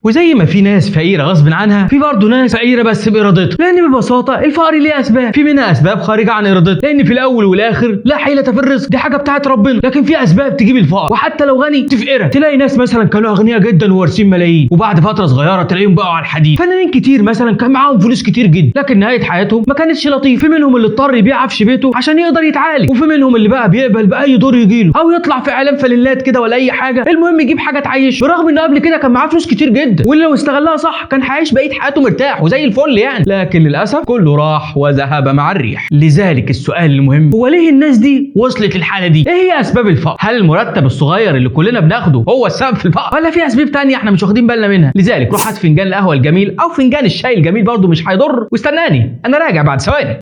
وزي ما في ناس فقيره غصب عنها، في برضه ناس فقيره بس بارادتها، لان ببساطه الفقر ليه اسباب، في منها اسباب خارجه عن ارادتها، لان في الاول والاخر لا حيله في الرزق، دي حاجه بتاعت ربنا، لكن في اسباب تجيب الفقر، وحتى لو غني تفقرك. تلاقي ناس مثلا كانوا اغنياء جدا ووارثين ملايين، وبعد فتره صغيره تلاقيهم بقوا على الحديد. فنانين كتير مثلا كان معاهم فلوس كتير جدا، لكن نهايه حياتهم ما كانتش لطيفه. في منهم اللي اضطر يبيع عفش بيته عشان يقدر يتعالج، وفي منهم اللي بقى بيقبل باي دور يجيله، او يطلع في اعلان فلنات كده ولا اي حاجه، المهم يجيب حاجه تعيشه، برغم ان قبل كده كان معاه فلوس كتير جدا، واللي لو استغلها صح كان هيعيش بقيه حياته مرتاح وزي الفل يعني. لكن للاسف كله راح وذهب مع الريح. لذلك السؤال المهم هو ليه الناس دي وصلت للحاله دي؟ ايه هي اسباب الفقر؟ هل المرتب الصغير اللي كلنا بناخده هو السبب في الفقر، ولا في اسباب تانية احنا مش واخدين بالنا منها؟ لذلك روح هات فنجان القهوه الجميل او فنجان الشاي الجميل برضه مش هيضر، واستناني انا راجع بعد ثواني.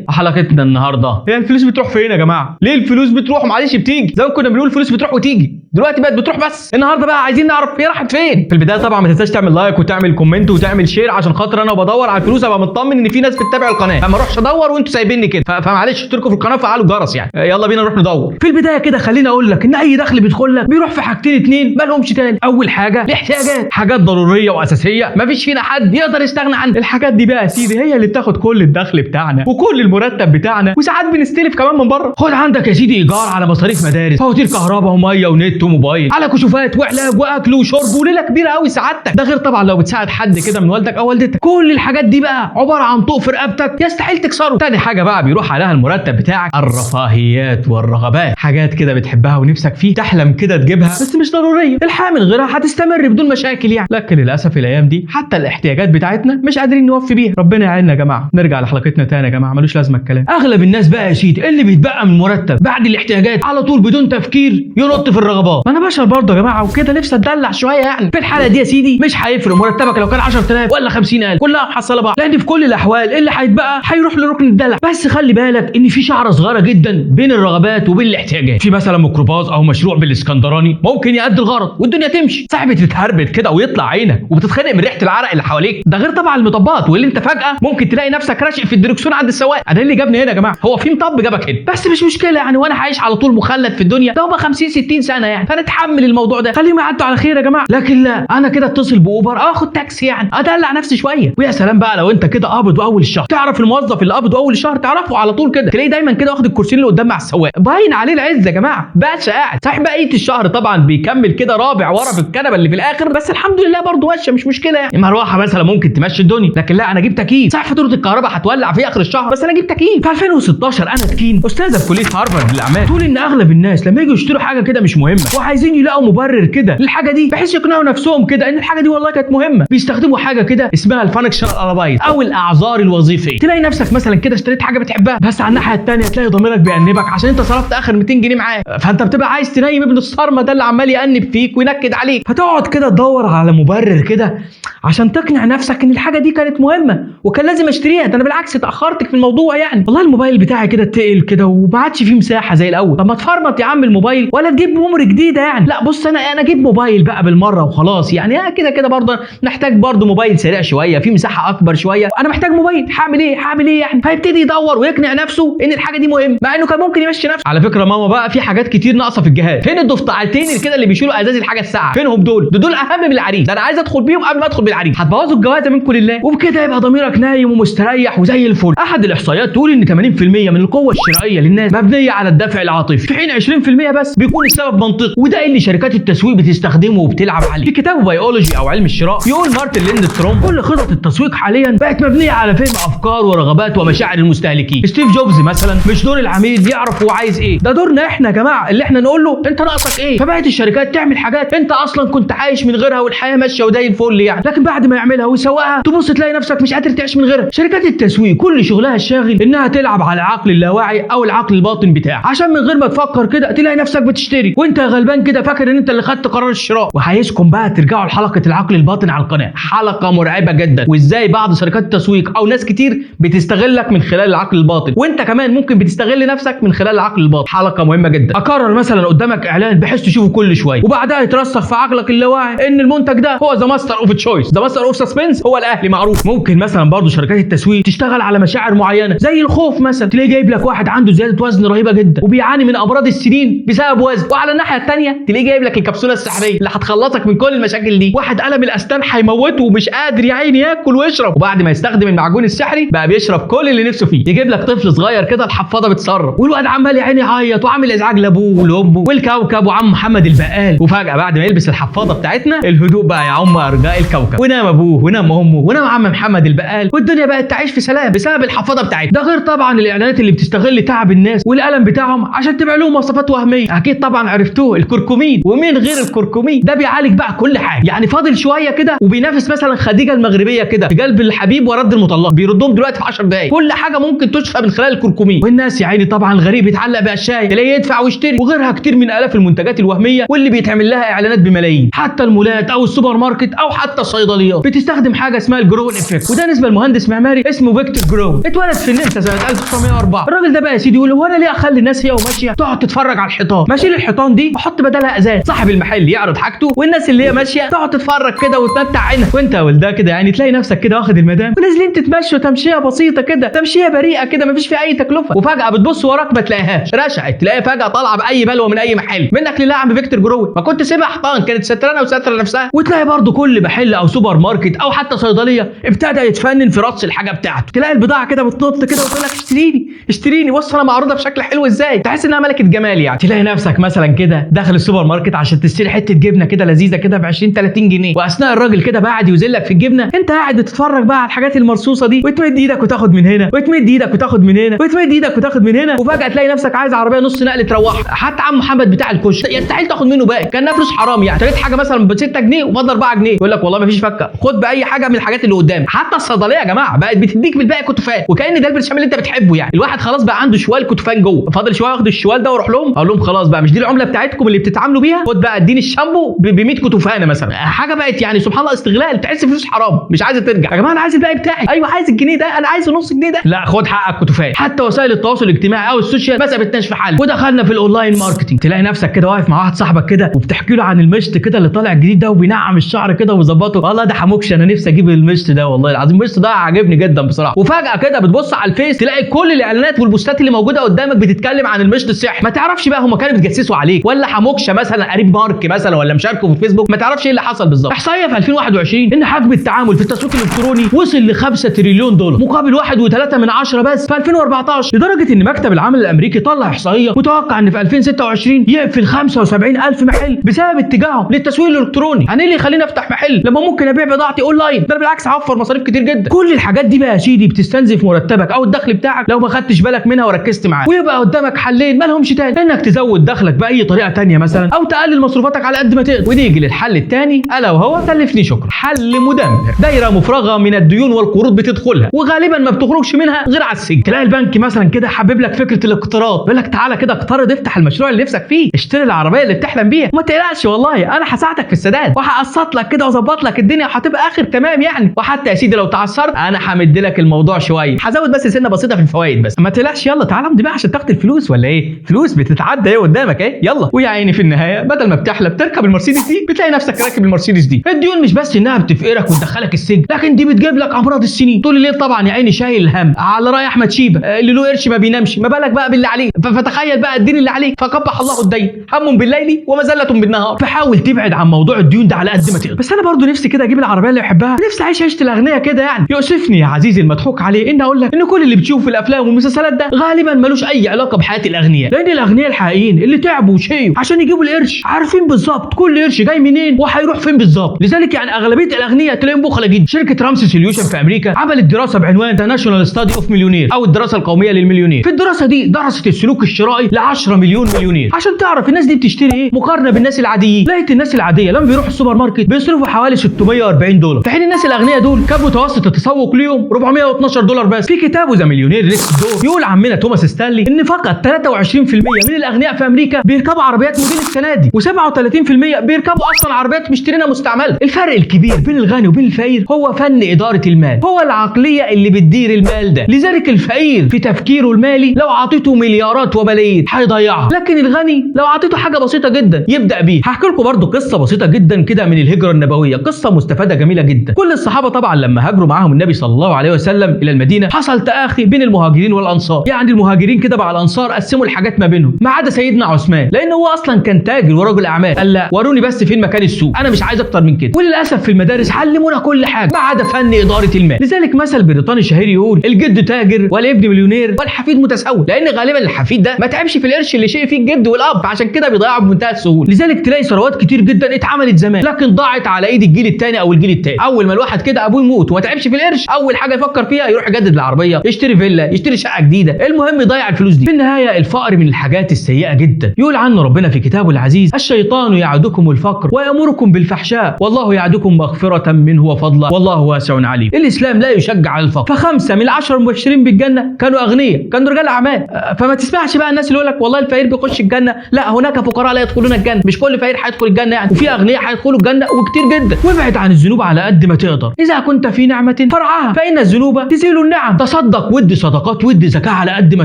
حلقتنا النهارده هي الفلوس بتروح فين يا جماعه؟ ليه الفلوس بتروح معلش بتيجي؟ زمان كنا بنقول الفلوس بتروح وتيجي، دلوقتي بقت بتروح بس. النهارده بقى عايزين نعرف هي راحت فين. في البدايه طبعا ما تنساش تعمل لايك وتعمل كومنت وتعمل شير، عشان خاطر انا وبدور على الفلوس ابقى مطمن ان في ناس بتتابع القناه، فما اروحش ادور وانتوا سايبيني كده. فمعلش اشتركوا في القناه وفعلوا الجرس يعني. يلا بينا نروح ندور. في البدايه كده خليني اقول لك ان اي دخل بيدخل لك بيروح في حاجتين اتنين ما لهمش تاني. اول حاجه الاحتياجات، حاجات ضروريه واساسيه مفيش فينا حد يقدر يستغنى عنها. الحاجات دي بقى يا سيدي هي اللي بتاخد كل الدخل بتاعنا وكل المرتب بتاعنا، وساعات بنستلف كمان من بره. خد عندك يا سيدي ايجار، على مصاريف مدارس، فواتير كهرباء وميه ونت وموبايل، على كشوفات وعلاج واكل وشرب وليله كبيره قوي سعادتك. ده غير طبعا لو بتساعد حد كده من والدك او والدتك. كل الحاجات دي بقى عباره عن طوق في رقبتك يستحيل تكسره. تاني حاجه بقى بيروح عليها المرتب بتاعك الرفاهيات والرغبات، حاجات كده بتحبها ونفسك فيه، تحلم كده تجيبها بس مش ضروريه، الحياه من غيرها هتستمر بدون مشاكل يعني. لكن للاسف الايام دي حتى الاحتياجات بتاعتنا مش قادرين نوفي بيها. ربنا يعيننا يا جماعه. نرجع لحلقتنا تاني يا جماعه، ملوش لازمه الكلام. اغلب الناس بقى يا سيدي اللي بيتبقى من مرتب بعد الاحتياجات على طول بدون تفكير ينط في الرغبات. ما انا بشر برضه يا جماعه وكده نفسي اتدلع شويه يعني. في الحاله دي يا سيدي مش هيفرق مرتبك لو كان 10000 ولا 50000، كلها محصله بعض، لان في كل الاحوال اللي هيتبقى هيروح لركن الدلع. بس خلي بالك ان في شعره صغيره جدا بين الرغبات وبين الاحتياجات. في مثلا ميكروباص او مشروع بالاسكندراني ممكن يأدي الغرض والدنيا تمشي، صاحبي تتهربد كده ويطلع عينك وبتتخنق من ريحه العرق اللي حواليك. ده غير طبعا المطبات، واللي انت فجاه ممكن تلاقي نفسك راشق في الدركسيون عند السواق. انا اللي جابني هنا يا جماعه، هو في مطب جابك هنا، بس مش مشكله يعني، وانا عايش على طول مخلد في الدنيا ده بقى 50 60 سنه يعني، فنتحمل الموضوع ده، خليهم يعدوا على خير يا جماعه. لكن لا، انا كده اتصل باوبر اخد تاكسي يعني، ادلع نفسي شويه. ويا سلام بقى لو انت كده قابض اول الشهر، تعرف الموظف اللي قابض اول الشهر تعرفه على طول كده، تلاقيه دايما كده واخد الكرسيين اللي قدام مع السواق، باين عليه العز يا جماعه، باشا قاعد صحيح. بقيه الشهر طبعا بيكمل كده رابع ورا في الكنبه اللي في الاخر، بس الحمد لله برضه ماشيه مش مشكله يعني. مروحه مثلا ممكن تمشي الدنيا، لكن لا انا جبت تكييف، صح فاتوره الكهرباء هتولع في اخر الشهر بس انا جبت تكييف. في 2016 انا تكين استاذه في كليه هارفارد للاعمال تقول ان اغلب الناس لما يجوا يشتروا حاجه كده مش مهمه وعايزين يلاقوا مبرر كده للحاجه دي بحيث يقنعوا نفسهم كده ان الحاجه دي والله كانت مهمه، بيستخدموا حاجه كده اسمها الفانكشنال الالايز او الاعذار الوظيفيه. تلاقي نفسك مثلا كده اشتريت حاجه بتحبها، بس على الناحيه الثانيه تلاقي ضميرك بيأنبك عشان انت صرفت اخر 200 جنيه معاه، فانت بتبقى عايز تنيم ابن الصرمه ده اللي عمال يأنب فيك وينكد عليك، فتقعد كده تدور على مبرر كده عشان تقنع نفسك ان الحاجه دي كانت مهمه وكان لازم اشتريها. ده انا بالعكس اتاخرتك في الموضوع يعني، والله الموبايل بتاعي كده تقل كده وما عادش فيه مساحه زي الاول. طب ما تفرمط يا عم الموبايل ولا تجيب ميموري جديده يعني. لا بص انا اجيب موبايل بقى بالمره وخلاص يعني، كده كده برضه نحتاج برضه موبايل سريع شويه في مساحه اكبر شويه، انا محتاج موبايل هعمل ايه يعني. فيبتدي يدور ويقنع نفسه ان الحاجه دي مهمه مع انه كان ممكن يمشي نفسه. على فكره ماما بقى في حاجات كتير ناقصه في الجهاز، فين الضفدعتين كده اللي بيشيلوا ازاز الحاجه الساعه، فينهم دول اهم من العريس، ده انا عايز ادخل بيهم قبل ما ادخل بالعريس، هتبوظوا الجوازه منكم لله. وبكده يبقى ضميرك نايم ومستريح وزي الفل. احد الاحصائيات تقول ان 80% من القوه الشرائيه للناس مبنيه على الدافع العاطفي، في حين 20% بس بيكون السبب منطقي، وده اللي شركات التسويق بتستخدمه وبتلعب عليه. في كتابه بيولوجي او علم الشراء يقول مارتن ليندستروم كل خطط التسويق حاليا بقت مبنيه على فهم افكار ورغبات ومشاعر المستهلكين. ستيف جوبز مثلا مش دور العميل يعرف هو عايز ايه، ده دورنا احنا يا جماعه اللي احنا نقول له انت ناقصك ايه، فبقت الشركات تعمل حاجات انت اصلا كنت عايش من غيرها والحياه ماشيه وزي الفل يعني، لكن بعد ما يعملها ويسوقها تبص تلاقي نفسك مش قادر تعيش من غيرها. شركات التسويق كل شغلها الشاغل انها تلعب على العقل اللاواعي او العقل الباطن بتاعك، عشان من غير ما تفكر كده تلاقي نفسك بتشتري وانت غلبان كده فاكر ان انت اللي خدت قرار الشراء. وعايزكم بقى ترجعوا لحلقه العقل الباطن على القناه، حلقه مرعبه جدا، وازاي بعض شركات التسويق او ناس كتير بتستغلك من خلال العقل الباطن، وانت كمان ممكن بتستغل نفسك من خلال العقل الباطن. حلقه مهمه جدا. اكرر مثلا قدامك اعلان بحيث تشوفه كل شويه وبعدها يترسخ في عقلك اللاواعي ان المنتج ده هو ذا ماستر اوف تشويس، ذا ماستر اوف سسبنس هو الاهلي معروف. ممكن مثلا برضو شركات التسويق تشتغل على مشاعر معينه زي الخوف مثلا، تلاقي جايب لك واحد عنده زياده وزن رهيبه جدا وبيعاني من امراض السنين بسبب وزن، وعلى الناحيه الثانيه تلاقيه جايب لك الكبسوله السحريه اللي هتخلصك من كل المشاكل دي. واحد الم الاسنان هيموته ومش قادر يا عيني ياكل ويشرب، وبعد ما يستخدم المعجون السحري بقى بيشرب كل اللي نفسه فيه. يجيب لك طفل صغير كده الحفاضه بتسرب والواد عمال يا عيني يعيط وعامل ازعاج لابوه ولامه والكوكب وعم محمد البقال، وفجاه بعد ما يلبس الحفاضه بتاعتنا الهدوء بقى يعم ارجاء الكوكب، ونام ابوه ونام امه ونام عم محمد البقال، والدنيا بقت تعيش في سلام بسبب الحفاضه بتاعتنا. ده غير طبعا الاعلانات اللي بتستغل تعب الناس والالم بتاعهم عشان تبيع لهم وصفات وهميه. اكيد طبعا عرفتوه، الكركمين. ومين غير الكركمين ده بيعالج بقى كل حاجه، يعني فاضل شويه كده وبينافس مثلا خديجه المغربيه كده في قلب الحبيب ورد المطلق، بيردهم دلوقتي في 10 دقائق. كل حاجه ممكن تشفى من خلال الكركمين. والناس يا عيني طبعا الغريب يتعلق باشياء تلاقيه يدفع ويشتري، وغيرها كتير من الاف المنتجات الوهميه واللي بيتعمل لها اعلانات بملايين. حتى المولات او السوبر ماركت او حتى الصيدليات بتستخدم حاجه اسمها الجرون افكت، وده نسبه لمهندس معماري اسمه فيكتور جرون، اتولد في النمسا سنه 1904. الراجل ده بقى يا سيدي يقول هو انا ليه اخلي الناس هي وماشيه تقعد تتفرج على الحيطان؟ ما اشيل الحيطان دي واحط بدلها ازاز، صاحب المحل يعرض حاجته والناس اللي هي ماشيه تقعد تتفرج كده وتمتع عينها، وانت يا ولده كده يعني تلاقي نفسك كده واخد المدام ونازلين تتمشوا تمشيه بسيطه كده، تمشيه بريئه كده مفيش فيها اي تكلفه، وفجاه بتبص وراك ما تلاقيهاش، رشعت تلاقيها فجاه طالعه باي بلوه من اي محل منك لله. يا عم فيكتور جرون ما كنت سيبها حيطان كانت سترانه وستره نفسها. وتلاقي برضو كل محل او سوبر ماركت او حتى صيدليه ابتدى يتفنن في رص الحاجه بتاعته، تلاقي البضاعه كده بتنط كده وتقول لك اشتريني اشتريني، بص انا معروضه بشكل حلو ازاي، تحس انها ملكه جمال يعني. تلاقي نفسك مثلا كده داخل السوبر ماركت عشان تشتري حته جبنه كده لذيذه كده ب 20 30 جنيه، واثناء الراجل كده قاعد يوزلك في الجبنه انت قاعد بتتفرج بقى على الحاجات المرصوصه دي، وتمد ايدك وتاخد من هنا وتمد ايدك وتاخد من هنا وتمد ايدك وتاخد من هنا، وفجاه تلاقي نفسك عايز عربيه نص نقل تروحها. حتى عم محمد بتاع الكشك يستحيل تاخد منه باقي، كانها فلوس حرام يعني. اشتريت حاجه مثلا ب 6 جنيه وفضل 4 جنيه يقول لك والله ما فيش فكه، خد باي حاجه من الحاجات اللي قدامك. حتى الصيدليه يا جماعه بقت بتديك بالباقي كتفان، وكأن ده البرشام اللي انت بتحبه يعني. الواحد خلاص بقى عنده شوال كتفان جوه، فاضل شويه واخد الشوال ده واروح لهم اقول لهم خلاص بقى مش دي العمله بتاعتكم اللي بتتعاملوا بيها، خد بقى اديني الشامبو ب 100 كتفانه مثلا. حاجه بقت يعني سبحان الله استغلال، تحس فلوس حرام مش عايزه ترجع. يا جماعه انا عايز الباقي بتاعي، ايوه عايز الجنيه ده، انا عايز نص جنيه ده، لا خد حقك كتفان. حتى وسائل التواصل الاجتماعي او السوشيال ما سابتناش في حل، ودخلنا في الاونلاين ماركتنج. تلاقي نفسك كده واقف مع واحد صاحبك كده وبتحكي له عن المشط كده اللي طالع جديد ده وبينعم الشعر كده ويظبطه، والله ده حموكش انا نفسي اجيب المشط ده والله العظيم، المشط ده عاجبني جدا بصراحه. وفجاه كده بتبص على الفيس تلاقي كل الاعلانات والبوستات اللي موجوده قدامك بتتكلم عن المشط السحري، ما تعرفش بقى هم كانوا بيتجسسوا عليك ولا حموكشه مثلا قريب مارك مثلا ولا مشاركه في الفيسبوك، ما تعرفش ايه اللي حصل بالظبط. احصائيه في 2021 ان حجم التعامل في التسويق الالكتروني وصل ل 5 تريليون دولار مقابل 1.3 بس في 2014، لدرجه ان مكتب العمل الامريكي طلع احصائيه متوقع ان في 2026 يقفل 75,000 محل بسبب اتجاههم للتسويق الالكتروني. انا ايه اللي يخليني افتح محل لما ممكن ابيع بضاعتي اونلاين؟ ده بالعكس هوفر مصاريف كتير جدا. كل الحاجات دي بقى يا سيدي بتستنزف مرتبك او الدخل بتاعك لو ما خدتش بالك منها وركزت معاها، ويبقى قدامك حلين ما لهمش تاني، انك تزود دخلك باي طريقه تانيه مثلا او تقلل مصروفاتك على قد ما تقدر. ونيجي للحل الثاني الا وهو كلفني شكرا، حل مدمر، دايره مفرغه من الديون والقروض بتدخلها وغالبا ما بتخرجش منها غير على السجن. تلاقي البنك مثلا كده حبب لك فكره الاقتراض، بيقول لك تعالى كده اقترض، افتح المشروع اللي نفسك فيه، اشتري العربيه اللي بتحلم بيها، وما تقلقش والله انا هساعدك في السداد وهقسط لك كده واظبط لك الدنيا وهتبقى اخر تمام يعني. وحتى يا سيدي لو تعثرت انا همد لك الموضوع شويه، هزود بس سنه بسيطه في الفوائد بس، ما تقلقش يلا تعالى امضي بقى عشان تاخد الفلوس ولا ايه؟ فلوس بتتعدى ايه قدامك ايه؟ يلا. ويا عيني في النهايه بدل ما بتحلم تركب المرسيدس دي بتلاقي نفسك راكب المرسيدس دي. الديون مش بس انها بتفقرك وتدخلك السجن، لكن دي بتجيب لك امراض السنين طول الليل طبعا يا عيني شايل الهم، على راي احمد شيبه اللي له قرش ما بينامش، ما بالك بقى باللي عليه. فتخيل بقى الدين اللي عليك، فقبح الله الدين هم بالليل ومذله بالنهار. فحاول تبعد عن موضوع الديون ده على قد ما تقدر. بس انا برضو نفسي كده اجيب العربيه اللي بحبها، نفسي اعيش عيشه الاغنياء كده يعني. يؤسفني يا عزيزي المضحوك عليه ان اقول لك ان كل اللي بتشوفه في الافلام والمسلسلات ده غالبا ملوش اي علاقه بحياه الاغنياء، لان الاغنياء الحقيقيين اللي تعبوا وشقيوا عشان يجيبوا القرش عارفين بالظبط كل قرش جاي منين وهيروح فين بالظبط. لذلك يعني اغلبيه الاغنياء تلاقيهم بخله جدا. شركه رامسي سوليوشن في امريكا عملت دراسه بعنوان ذا ناشونال ستادي اوف مليونير او الدراسه القوميه للمليونير. في الدراسه دي درست السلوك الشرائي ل 10 مليون مليونير عشان تعرف الناس دي بتشتري ايه مقارنه بالناس العاديين. لقيت الناس العاديه لما بيروحوا السوبر ماركت بيصرفوا حوالي 640 دولار، في حين الناس الاغنياء دول كان متوسط التسوق ليهم 412 دولار بس. في كتابه ذا مليونير ليست دور يقول عمنا توماس ستانلي ان فقط 23% من الاغنياء في امريكا بيركبوا عربيات موديل السنه دي، و37% بيركبوا اصلا عربيات مشترينها مستعمله. الفرق الكبير بين الغني وبين الفقير هو فن اداره المال، هو العقليه اللي بتدير المال ده. لذلك الفقير في تفكيره المالي لو عطيته مليارات وملايين هيضيعها، لكن الغني لو عطيته حاجه بسيطه جدا يبدا بيها. هحكي لكم برضو قصه بسيطه جدا كده من الهجره النبويه، قصه مستفاده جميله جدا. كل الصحابه طبعا لما هاجروا معاهم النبي صلى الله عليه وسلم الى المدينه حصل يا اخي بين المهاجرين والانصار. يعني المهاجرين كده مع الانصار قسموا الحاجات ما بينهم ما عدا سيدنا عثمان، لان هو اصلا كان تاجر ورجل اعمال. قال لا وروني بس فين مكان السوق، انا مش عايز اكتر من كده. وللاسف في المدارس علمونا كل حاجه ما عدا فن اداره المال. لذلك مثل بريطاني شهير يقول الجد تاجر والابن مليونير والحفيد متسول، لان غالبا الحفيد ده ما تعبش في القرش اللي شيء فيه الجد والاب، عشان كده بيضيعه بمنتهى السهوله. لذلك تلاقي ثروات كتير جدا اتعملت زمان لكن ضاعت على ايد الجيل الثاني او الجيل الثالث. اول ما الواحد كده ابوه يموت وما تعبش في القرش، اول حاجه يفكر فيها يروح يجدد العربيه، يشتري فيلا، يشتري شقه جديده، المهم يضيع الفلوس دي. في النهايه الفقر من الحاجات السيئه جدا، يقول عنه ربنا في كتابه العزيز الشيطان يعدكم الفقر ويأمركم بالفحشاء والله يعدكم مغفرة منه وفضلا والله واسع عليم. الإسلام لا يشجع على الفقر. ف5 من 10 المبشرين بالجنة كانوا أغنياء، كانوا رجال أعمال. فما تسمعش بقى الناس اللي يقول لك والله الفقير بيخش الجنة، لا هناك فقراء لا يدخلون الجنة، مش كل فقير هيدخل الجنة يعني، وفي أغنياء هيدخلوا الجنة وكتير جدا. وابعد عن الذنوب على قد ما تقدر، إذا كنت في نعمة فرعها فإن الذنوب تزيل النعم. تصدق ودي صدقات ودي زكاة على قد ما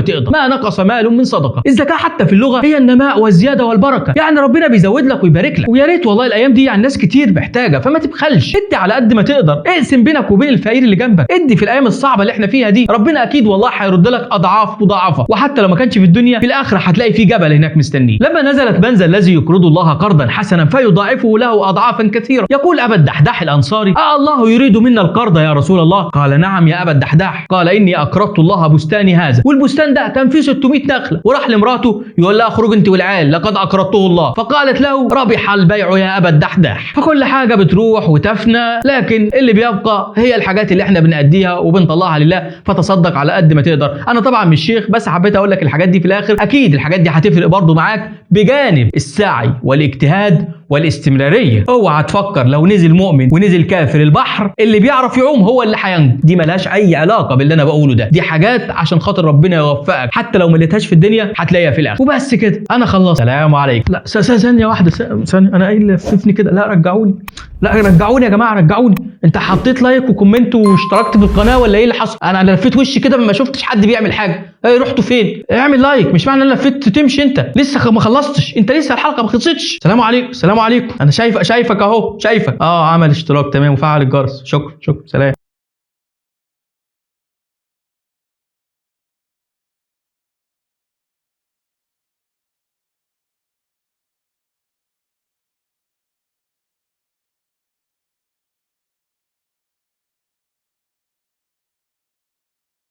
تقدر، ما نقص مال من صدقة. الزكاة حتى في اللغة هي النماء والزيادة والبركة، يعني ربنا بيزود لك ويبارك لك. ويا ريت والله الايام دي يعني ناس كتير محتاجه، فما تبخلش، ادي على قد ما تقدر، اقسم بينك وبين الفقير اللي جنبك، ادي في الايام الصعبه اللي احنا فيها دي، ربنا اكيد والله هيرد لك اضعاف مضاعفه، وحتى لو ما كانش في الدنيا في الاخره هتلاقي في جبل هناك مستنيه. لما نزلت من ذا الذي يقرض الله قرضا حسنا فيضاعفه له اضعافا كثيره، يقول ابا الدحداح الانصاري الله يريد منا القرض يا رسول الله؟ قال نعم يا ابا الدحداح. قال اني اقرضت الله بستاني هذا، والبستان ده كان فيه 600 نخله، وراح لمراته يقول لها اخرج انت والعيال لقد اقرضته الله، فقالت له ربح البيع يا ابا الدحداح. فكل حاجه بتروح وتفنى، لكن اللي بيبقى هي الحاجات اللي احنا بنأديها وبنطلعها لله، فتصدق على قد ما تقدر. انا طبعا مش شيخ، بس حبيت اقول لك الحاجات دي في الاخر، اكيد الحاجات دي هتفرق برضو معاك بجانب السعي والاجتهاد والاستمراريه. اوعى تفكر لو نزل مؤمن ونزل كافر البحر اللي بيعرف يعوم هو اللي هينجو، دي ملهاش اي علاقه باللي انا بقوله ده، دي حاجات عشان خاطر ربنا يوفقك، حتى لو ما لقيتهاش في الدنيا هتلاقيها في الاخر. وبس كده انا خلصت. سلام عليكم. لا ثانيه واحده، ثانيه انا قايل لففني كده، لا رجعوني، لا رجعوني يا جماعه رجعوني. انت حطيت لايك وكومنت واشتركت في القناه ولا ايه اللي حصل؟ انا لفيت وشي كده ما شفتش حد بيعمل حاجه. ايه رحتوا فين؟ اعمل لايك، مش معنى ان انا لفيت تمشي، انت لسه ما خلصتش، انت لسه الحلقه ما خلصتش. سلام عليكم. سلام عليكم. انا شايفك اهو، شايفك. عمل اشتراك تمام وفعل الجرس. شكرا سلام.